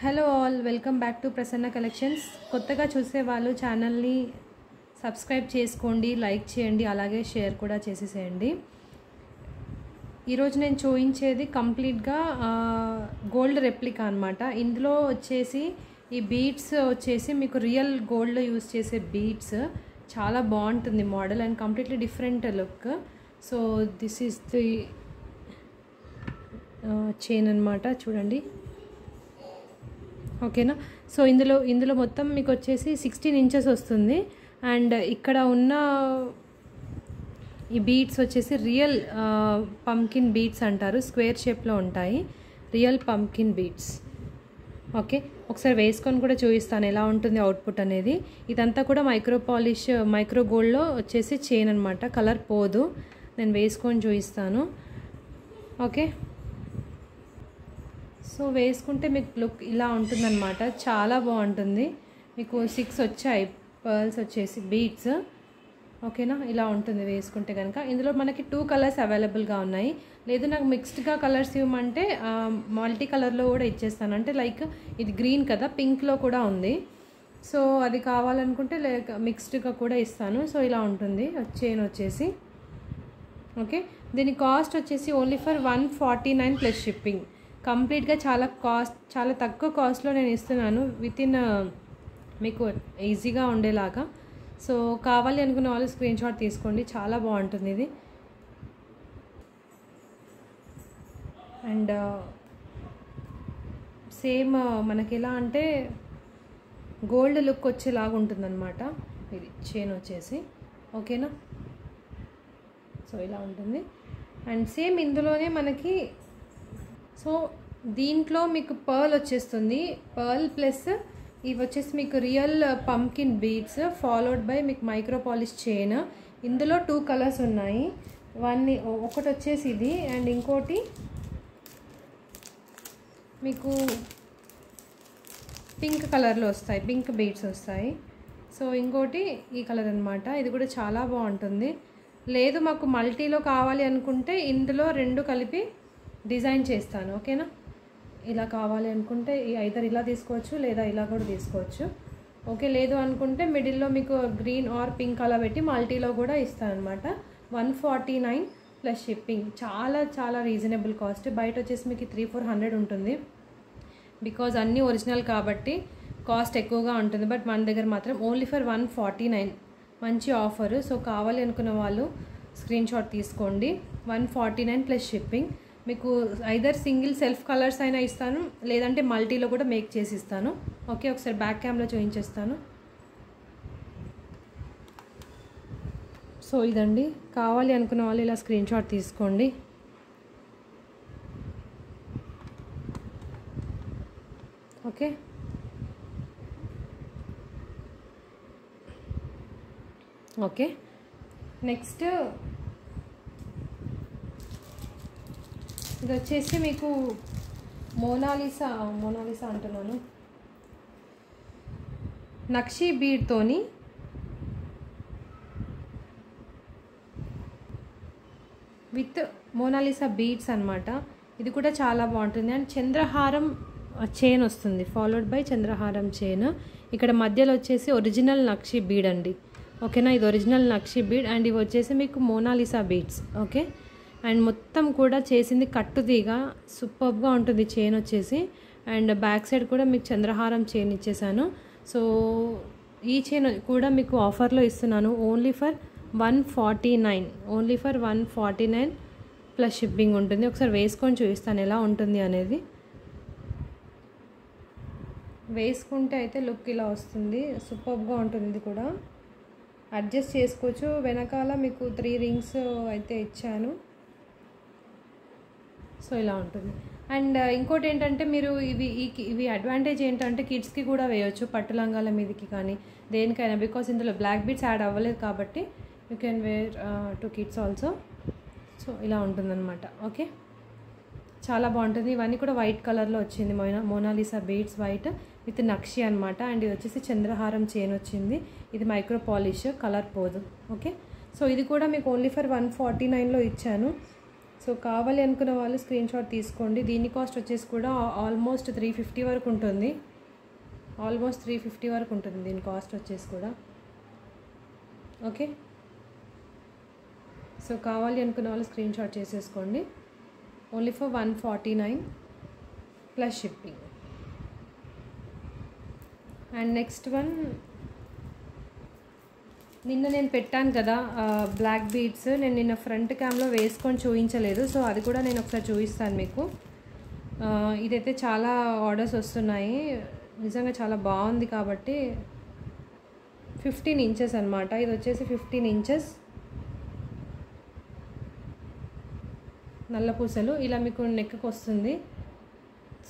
Hello all, welcome back to Prasanna collections. కొత్తగా చూసే వాళ్ళు ఛానల్ని సబ్స్క్రైబ్ చేసుకోండి, లైక్ చేయండి, అలాగే షేర్ కూడా చేసేసేయండి. ఈరోజు నేను చూపించేది కంప్లీట్గా గోల్డ్ రెప్లికా అనమాట. ఇందులో వచ్చేసి ఈ బీడ్స్ వచ్చేసి మీకు రియల్ గోల్డ్లో యూస్ చేసే బీడ్స్. చాలా బాగుంటుంది model and completely different look. So this is the chain అనమాట, చూడండి. ఓకేనా. సో ఇందులో మొత్తం మీకు వచ్చేసి 16 ఇంచెస్ వస్తుంది. అండ్ ఇక్కడ ఉన్న ఈ బీడ్స్ వచ్చేసి రియల్ పంకిన్ బీడ్స్ అంటారు, స్క్వేర్ షేప్లో ఉంటాయి, రియల్ పంకిన్ బీడ్స్. ఓకే, ఒకసారి వేసుకొని కూడా చూపిస్తాను ఎలా ఉంటుంది అవుట్పుట్ అనేది. ఇదంతా కూడా మైక్రో గోల్డ్లో వచ్చేసి చైన్ అనమాట, కలర్ పోదు. నేను వేసుకొని చూపిస్తాను. ఓకే, సో వేసుకుంటే మీకు లుక్ ఇలా ఉంటుందన్నమాట, చాలా బాగుంటుంది. మీకు 6 వచ్చాయి పర్ల్స్ వచ్చేసి బీడ్స్. ఓకేనా, ఇలా ఉంటుంది వేసుకుంటే కనుక. ఇందులో మనకి 2 కలర్స్ అవైలబుల్గా ఉన్నాయి. లేదు నాకు మిక్స్డ్గా కలర్స్ ఇవ్వమంటే మల్టీ కలర్లో కూడా ఇచ్చేస్తాను. అంటే లైక్ ఇది గ్రీన్ కదా, పింక్లో కూడా ఉంది. సో అది కావాలనుకుంటే లైక్ మిక్స్డ్గా కూడా ఇస్తాను. సో ఇలా ఉంటుంది చైన్ వచ్చేసి. ఓకే, దీని కాస్ట్ వచ్చేసి ఓన్లీ ఫర్ 149 ప్లస్ షిప్పింగ్. కంప్లీట్గా చాలా తక్కువ కాస్ట్లో నేను ఇస్తున్నాను, వితిన్ మీకు ఈజీగా ఉండేలాగా. సో కావాలి అనుకున్న వాళ్ళు స్క్రీన్ షాట్ తీసుకోండి, చాలా బాగుంటుంది ఇది. అండ్ సేమ్ మనకి ఎలా అంటే గోల్డ్ లుక్ వచ్చేలాగా ఉంటుందన్నమాట ఇది చైన్ వచ్చేసి. ఓకేనా, సో ఇలా ఉంటుంది. అండ్ సేమ్ ఇందులోనే మనకి సో దీంట్లో మీకు పర్ల్ వచ్చేస్తుంది, పర్ల్ ప్లస్ ఇవి వచ్చేసి మీకు real pumpkin beads followed by మీకు మైక్రో పాలిష్ చైన్. ఇందులో 2 కలర్స్ ఉన్నాయి. ఒకటి వచ్చేసి ఇది అండ్ ఇంకోటి మీకు పింక్ కలర్లో వస్తాయి, పింక్ బీడ్స్ వస్తాయి. సో ఇంకోటి ఈ కలర్ అనమాట, ఇది కూడా చాలా బాగుంటుంది. లేదు మాకు మల్టీలో కావాలి అనుకుంటే ఇందులో 2 కలిపి డిజైన్ చేస్తాను. ఓకేనా, ఇలా కావాలి అనుకుంటే ఐదర్ ఇలా తీసుకోవచ్చు లేదా ఇలా కూడా తీసుకోవచ్చు. ఓకే, లేదు అనుకుంటే మిడిల్లో మీకు గ్రీన్ ఆర్ పింక్ అలా పెట్టి మల్టీలో కూడా ఇస్తాను అనమాట. 149 ప్లస్ షిప్పింగ్. చాలా చాలా రీజనబుల్ కాస్ట్. బయట వచ్చేసి మీకు 300-400 ఉంటుంది, బికాజ్ అన్నీ ఒరిజినల్ కాబట్టి కాస్ట్ ఎక్కువగా ఉంటుంది. బట్ మన దగ్గర మాత్రం ఓన్లీ ఫర్ 149, మంచి ఆఫర్. సో కావాలి అనుకున్న వాళ్ళు స్క్రీన్ షాట్ తీసుకోండి. 149 ప్లస్ షిప్పింగ్. మీకు ఐదర్ సింగిల్ సెల్ఫ్ కలర్స్ అయినా ఇస్తాను, లేదంటే మల్టీలో కూడా మేక్ చేసి ఇస్తాను. ఓకే, ఒకసారి బ్యాక్ క్యామ్లో చూపించేస్తాను. సో ఇదండి, కావాలి అనుకున్న వాళ్ళు ఇలా స్క్రీన్ షాట్ తీసుకోండి. Okay, okay. నెక్స్ట్ ఇది వచ్చేసి మీకు మోనాలిసా అంటున్నాను, నక్షీ బీడ్తోని విత్ మోనాలిసా బీడ్స్ అనమాట. ఇది కూడా చాలా బాగుంటుంది. అండ్ చంద్రహారం చైన్ వస్తుంది, ఫాలోడ్ బై చంద్రహారం చైన్. ఇక్కడ మధ్యలో వచ్చేసి ఒరిజినల్ నక్షీ బీడ్ అండి. ఓకేనా, ఇది ఒరిజినల్ నక్షీ బీడ్. అండ్ ఇవి వచ్చేసి మీకు మోనాలిసా బీడ్స్. ఓకే, అండ్ మొత్తం కూడా చేసింది కట్టుతీగా, సూపర్గా ఉంటుంది చైన్ వచ్చేసి. అండ్ బ్యాక్ సైడ్ కూడా మీకు చంద్రహారం చైన్ ఇచ్చేసాను. సో ఈ చైన్ కూడా మీకు ఆఫర్లో ఇస్తున్నాను, ఓన్లీ ఫర్ 149 ప్లస్ షిప్పింగ్ ఉంటుంది. ఒకసారి వేసుకొని చూపిస్తాను ఎలా ఉంటుంది అనేది. వేసుకుంటే అయితే లుక్ ఇలా వస్తుంది, సూపర్గా ఉంటుంది. ఇది కూడా అడ్జస్ట్ చేసుకోవచ్చు. వెనకాల మీకు 3 రింగ్స్ అయితే ఇచ్చాను. సో ఇలా ఉంటుంది. అండ్ ఇంకోటి ఏంటంటే మీరు ఇవి అడ్వాంటేజ్ ఏంటంటే కిడ్స్కి కూడా వేయవచ్చు, పట్టు లంగాల మీదకి కానీ దేనికైనా, బికాస్ ఇందులో బ్లాక్ బీడ్స్ యాడ్ అవ్వలేదు కాబట్టి you can wear to kids also. So ఇలా ఉంటుందన్నమాట. ఓకే, చాలా బాగుంటుంది. ఇవన్నీ కూడా వైట్ కలర్లో వచ్చింది, మోనాలిసా బీడ్స్ వైట్ విత్ నక్షి అనమాట. అండ్ ఇది వచ్చేసి చంద్రహారం చైన్ వచ్చింది. ఇది మైక్రో పాలిష్, కలర్ పోదు. ఓకే, సో ఇది కూడా మీకు ఓన్లీ ఫర్ 149లో ఇచ్చాను. సో కావాలి అనుకున్న వాళ్ళు స్క్రీన్ షాట్ తీసుకోండి. దీని కాస్ట్ వచ్చేసి కూడా ఆల్మోస్ట్ 350 వరకు ఉంటుంది. ఆల్మోస్ట్ 350 వరకు ఉంటుంది దీని కాస్ట్ వచ్చేసి కూడా. ఓకే, సో కావాలి అనుకున్న వాళ్ళు స్క్రీన్ షాట్ చేసేసుకోండి. Only for 149 plus shipping. And next one, నిన్న నేను పెట్టాను కదా బ్లాక్ బీడ్స్, నేను నిన్న ఫ్రంట్ క్యామ్లో వేసుకొని చూపించలేదు. సో అది కూడా నేను ఒకసారి చూపిస్తాను మీకు. ఇదైతే చాలా ఆర్డర్స్ వస్తున్నాయి, నిజంగా చాలా బాగుంది. కాబట్టి 15 ఇంచెస్ అనమాట. ఇది వచ్చేసి 15 ఇంచెస్ నల్ల పూసలు. ఇలా మీకు నెక్కి వస్తుంది,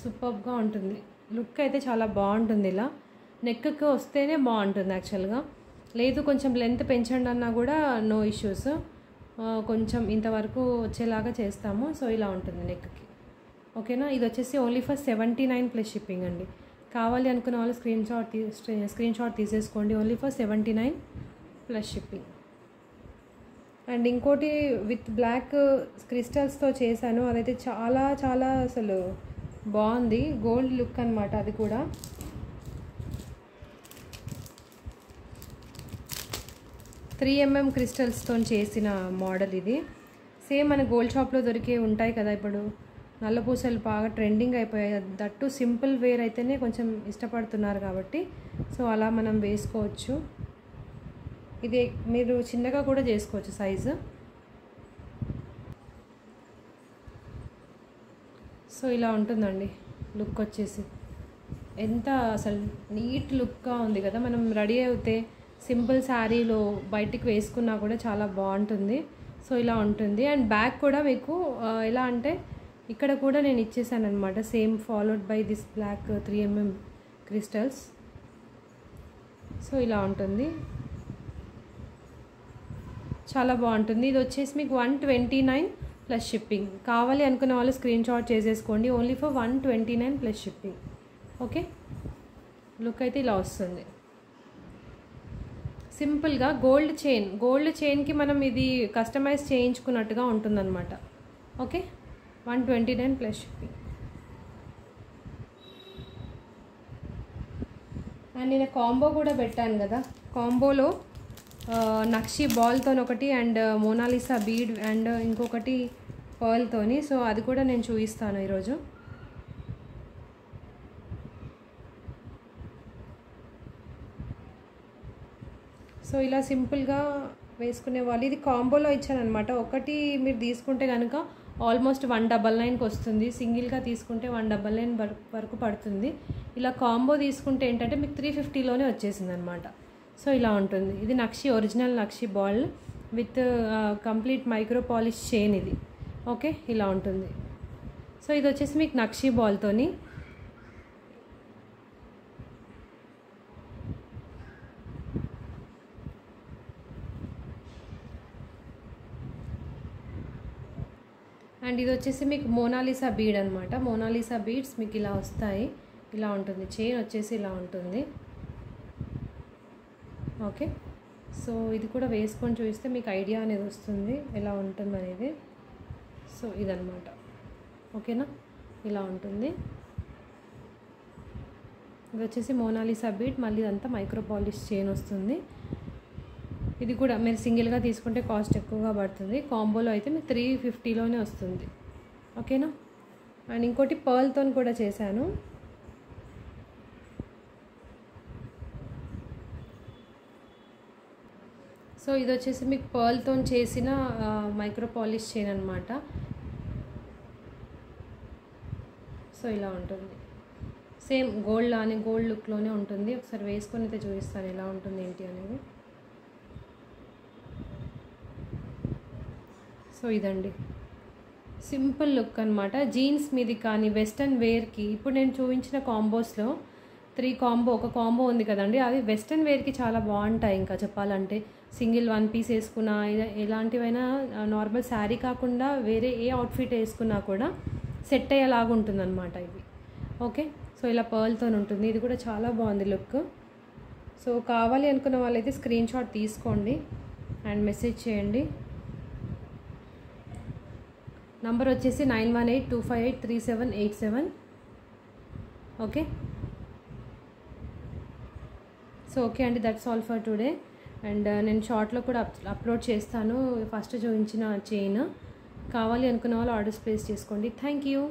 సూపర్గా ఉంటుంది. లుక్ అయితే చాలా బాగుంటుంది. ఇలా నెక్కి వస్తేనే బాగుంటుంది యాక్చువల్గా. లేదు కొంచెం లెంత్ పెంచండి అన్నా కూడా నో ఇష్యూస్. కొంచెం ఇంతవరకు వచ్చేలాగా చేస్తాము. సో ఇలా ఉంటుంది నెక్కి. ఓకేనా, ఇది వచ్చేసి ఓన్లీ ఫర్ 79 ప్లస్ షిప్పింగ్ అండి. కావాలి అనుకున్న వాళ్ళు స్క్రీన్ షాట్ తీసేసుకోండి. Only for 79 plus shipping. And ఇంకోటి విత్ బ్లాక్ క్రిస్టల్స్తో చేశాను, అదైతే చాలా చాలా అసలు బాగుంది. గోల్డ్ లుక్ అనమాట. అది కూడా త్రీ mm క్రిస్టల్స్తో చేసిన మోడల్ ఇది. సేమ్ మన గోల్డ్ షాప్లో దొరికే ఉంటాయి కదా, ఇప్పుడు నల్ల పూసలు బాగా ట్రెండింగ్ అయిపోయాయి. దట్టు సింపుల్ వేర్ అయితేనే కొంచెం ఇష్టపడుతున్నారు కాబట్టి సో అలా మనం వేసుకోవచ్చు. ఇది మీరు చిన్నగా కూడా చేసుకోవచ్చు సైజు. సో ఇలా ఉంటుందండి లుక్ వచ్చేసి. ఎంత అసలు నీట్ లుక్గా ఉంది కదా. మనం రెడీ అయితే సింపుల్ శారీలో బయటికి వేసుకున్నా కూడా చాలా బాగుంటుంది. సో ఇలా ఉంటుంది. అండ్ బ్యాక్ కూడా మీకు ఎలా అంటే ఇక్కడ కూడా నేను ఇచ్చేసాను అనమాట. Same followed by this black 3 mm crystals. So ఇలా ఉంటుంది, చాలా బాగుంటుంది. ఇది వచ్చేసి మీకు 129 ప్లస్ షిప్పింగ్. కావాలి అనుకున్న వాళ్ళు స్క్రీన్ షాట్ చేసేసుకోండి. Only for 129 plus shipping. Okay, look అయితే ఇలా వస్తుంది. సింపుల్గా గోల్డ్ చైన్కి మనం ఇది కస్టమైజ్ చేయించుకున్నట్టుగా ఉంటుందన్నమాట. Okay, 129 plus shipping. అండ్ నేను కాంబో కూడా పెట్టాను కదా, కాంబోలో నక్షి బాల్తో ఒకటి అండ్ మోనాలిసా బీడ్ అండ్ ఇంకొకటి పర్ల్తోని. సో అది కూడా నేను చూపిస్తాను ఈరోజు. సో ఇలా సింపుల్గా వేసుకునే వాళ్ళు ఇది కాంబోలో ఇచ్చానమాట. ఒకటి మీరు తీసుకుంటే కనుక ఆల్మోస్ట్ 199కి వస్తుంది. సింగిల్గా తీసుకుంటే 199 వరకు పడుతుంది. ఇలా కాంబో తీసుకుంటే ఏంటంటే మీకు 350లోనే వచ్చేసింది అనమాట. సో ఇలా ఉంటుంది. ఇది నక్షి, ఒరిజినల్ నక్షి ball with complete micro polish chain ఇది. ఓకే, ఇలా ఉంటుంది. సో ఇది వచ్చేసి మీకు నక్షి బాల్తోని. అండ్ ఇది వచ్చేసి మీకు మోనాలిసా బీడ్ అనమాట. మోనాలిసా బీడ్స్ మీకు ఇలా వస్తాయి. ఇలా ఉంటుంది, చైన్ వచ్చేసి ఇలా ఉంటుంది. ఓకే, సో ఇది కూడా వేసుకొని చూపిస్తే మీకు ఐడియా అనేది వస్తుంది ఎలా ఉంటుంది అనేది. సో ఇదన్నమాట. ఓకేనా, ఇలా ఉంటుంది. ఇది వచ్చేసి మోనాలిసా బీడ్, మళ్ళీ ఇదంతా మైక్రో పాలిష్ చైన్ వస్తుంది. ఇది కూడా మీరు సింగిల్గా తీసుకుంటే కాస్ట్ ఎక్కువగా పడుతుంది. కాంబోలో అయితే మీకు 350లోనే వస్తుంది. ఓకేనా. అండ్ ఇంకోటి పర్ల్తో కూడా చేశాను. సో ఇది వచ్చేసి మీకు పర్ల్తో చేసిన మైక్రో పాలిష్ చైన్ అనమాట. సో ఇలా ఉంటుంది. సేమ్ గోల్డ్ లానే గోల్డ్ లుక్లోనే ఉంటుంది. ఒకసారి వేసుకొని అయితే చూపిస్తాను ఎలా ఉంటుంది ఏంటి అనేది. సో ఇదండి సింపుల్ లుక్ అనమాట. జీన్స్ మీది కానీ వెస్ట్రన్ వేర్కి ఇప్పుడు నేను చూపించిన కాంబోస్లో 3 కాంబో, ఒక కాంబో ఉంది కదండి, అవి వెస్ట్రన్ వేర్కి చాలా బాగుంటాయి. ఇంకా చెప్పాలంటే సింగిల్ 1 పీస్ వేసుకున్నా, ఎలాంటివైనా నార్మల్ శారీ కాకుండా వేరే ఏ అవుట్ఫిట్ వేసుకున్నా కూడా సెట్ అయ్యేలాగా ఉంటుంది అనమాట ఇది. ఓకే, సో ఇలా పర్ల్తో ఉంటుంది. ఇది కూడా చాలా బాగుంది లుక్. సో కావాలి అనుకున్న వాళ్ళైతే స్క్రీన్ షాట్ తీసుకోండి అండ్ మెసేజ్ చేయండి. నంబర్ వచ్చేసి 9182583787. ఓకే, సో ఓకే అండి, that's all for today. And నేను షార్ట్లో కూడా అప్లోడ్ చేస్తాను ఫస్ట్ చూపించిన చైన్. కావాలి అనుకున్న వాళ్ళు ఆర్డర్స్ ప్లేస్ చేసుకోండి. Thank you.